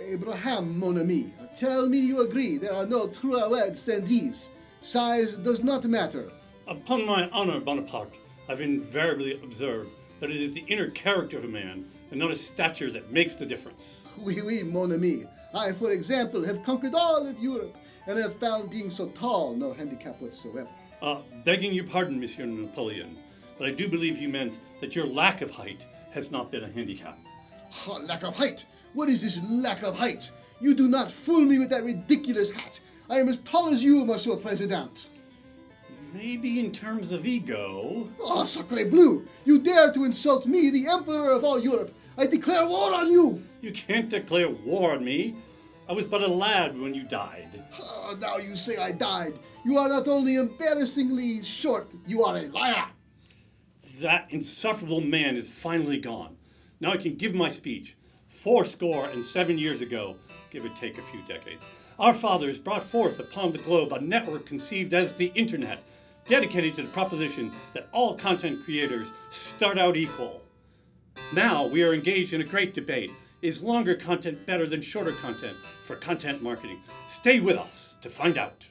Abraham, mon ami, tell me you agree there are no truants and these. Size does not matter. Upon my honor, Bonaparte, I've invariably observed that it is the inner character of a man and not his stature that makes the difference. Oui, oui, mon ami. I, for example, have conquered all of Europe and have found being so tall no handicap whatsoever. Begging your pardon, Monsieur Napoleon, but I do believe you meant that your lack of height has not been a handicap. Lack of height? What is this lack of height? You do not fool me with that ridiculous hat. I am as tall as you, Monsieur President. Maybe in terms of ego. Oh, sacre bleu! You dare to insult me, the Emperor of all Europe! I declare war on you! You can't declare war on me. I was but a lad when you died. Now you say I died. You are not only embarrassingly short, you are a liar. That insufferable man is finally gone. Now I can give my speech. 77 years ago, give or take a few decades, our fathers brought forth upon the globe a network conceived as the Internet, dedicated to the proposition that all content creators start out equal. Now we are engaged in a great debate. Is longer content better than shorter content for content marketing? Stay with us to find out.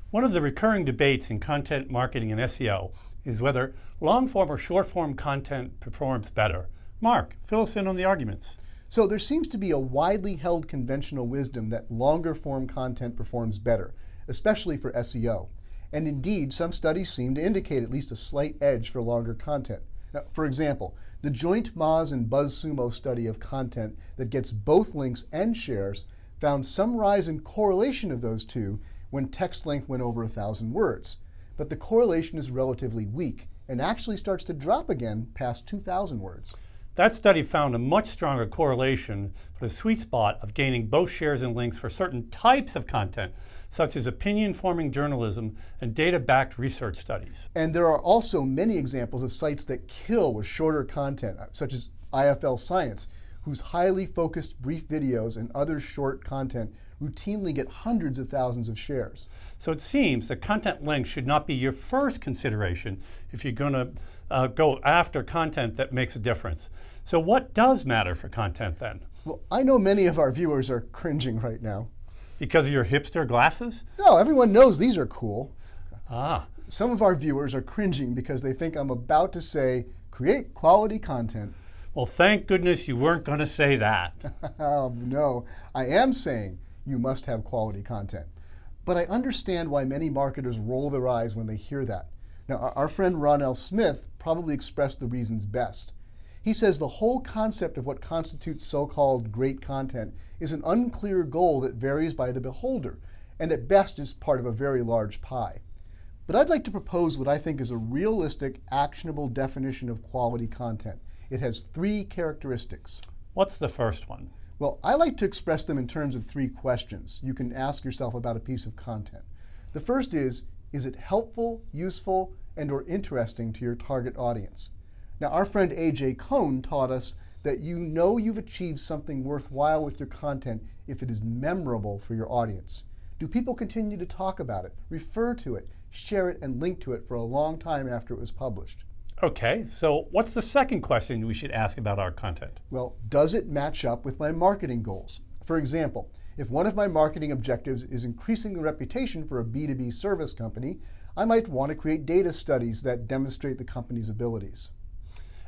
One of the recurring debates in content marketing and SEO is whether long-form or short-form content performs better. Mark, fill us in on the arguments. So there seems to be a widely held conventional wisdom that longer form content performs better, especially for SEO. And indeed, some studies seem to indicate at least a slight edge for longer content. Now, for example, the joint Moz and BuzzSumo study of content that gets both links and shares found some rise in correlation of those two when text length went over 1,000 words. But the correlation is relatively weak and actually starts to drop again past 2,000 words. That study found a much stronger correlation for the sweet spot of gaining both shares and links for certain types of content, such as opinion-forming journalism and data-backed research studies. And there are also many examples of sites that kill with shorter content, such as IFL Science, whose highly focused brief videos and other short content routinely get hundreds of thousands of shares. So it seems that content length should not be your first consideration if you're going to go after content that makes a difference. So what does matter for content then? Well, I know many of our viewers are cringing right now. Because of your hipster glasses? No, everyone knows these are cool. Ah. Some of our viewers are cringing because they think I'm about to say, create quality content. Well, thank goodness you weren't going to say that. No, I am saying you must have quality content. But I understand why many marketers roll their eyes when they hear that. Now, our friend Ron L. Smith probably expressed the reasons best. He says the whole concept of what constitutes so-called great content is an unclear goal that varies by the beholder, and at best is part of a very large pie. But I'd like to propose what I think is a realistic, actionable definition of quality content. It has 3 characteristics. What's the first one? Well, I like to express them in terms of 3 questions you can ask yourself about a piece of content. The first is it helpful, useful, and or interesting to your target audience? Now, our friend A.J. Cohn taught us that you know you've achieved something worthwhile with your content if it is memorable for your audience. Do people continue to talk about it, refer to it, share it, and link to it for a long time after it was published? Okay, so what's the second question we should ask about our content? Well, does it match up with my marketing goals? For example, if one of my marketing objectives is increasing the reputation for a B2B service company, I might want to create data studies that demonstrate the company's abilities.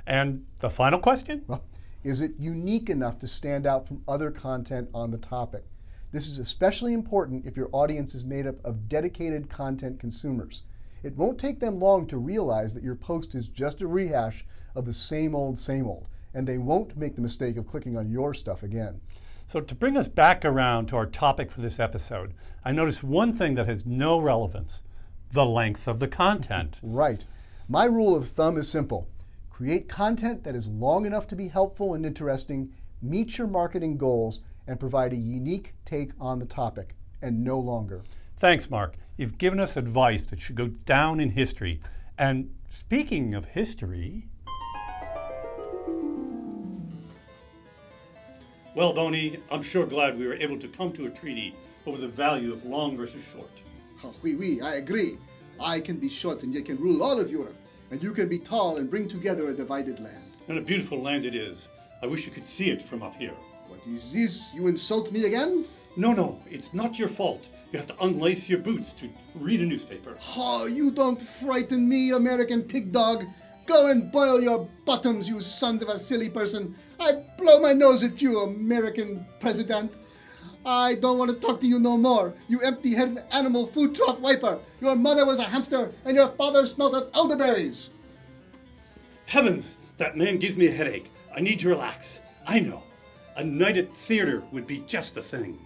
And the final question? Well, is it unique enough to stand out from other content on the topic? This is especially important if your audience is made up of dedicated content consumers. It won't take them long to realize that your post is just a rehash of the same old, and they won't make the mistake of clicking on your stuff again. So to bring us back around to our topic for this episode, I noticed one thing that has no relevance: the length of the content. Right. My rule of thumb is simple. Create content that is long enough to be helpful and interesting, meet your marketing goals, and provide a unique take on the topic, and no longer. Thanks, Mark. You've given us advice that should go down in history. And speaking of history... Well, Boney, I'm sure glad we were able to come to a treaty over the value of long versus short. Oh, oui, I agree. I can be short and yet can rule all of Europe. And you can be tall and bring together a divided land. And a beautiful land it is. I wish you could see it from up here. What is this? You insult me again? No, it's not your fault. You have to unlace your boots to read a newspaper. Oh, you don't frighten me, American pig dog. Go and boil your bottoms, you sons of a silly person. I blow my nose at you, American president. I don't want to talk to you no more, you empty-headed animal food trough wiper. Your mother was a hamster, and your father smelled of elderberries. Heavens, that man gives me a headache. I need to relax. I know. A night at theater would be just the thing.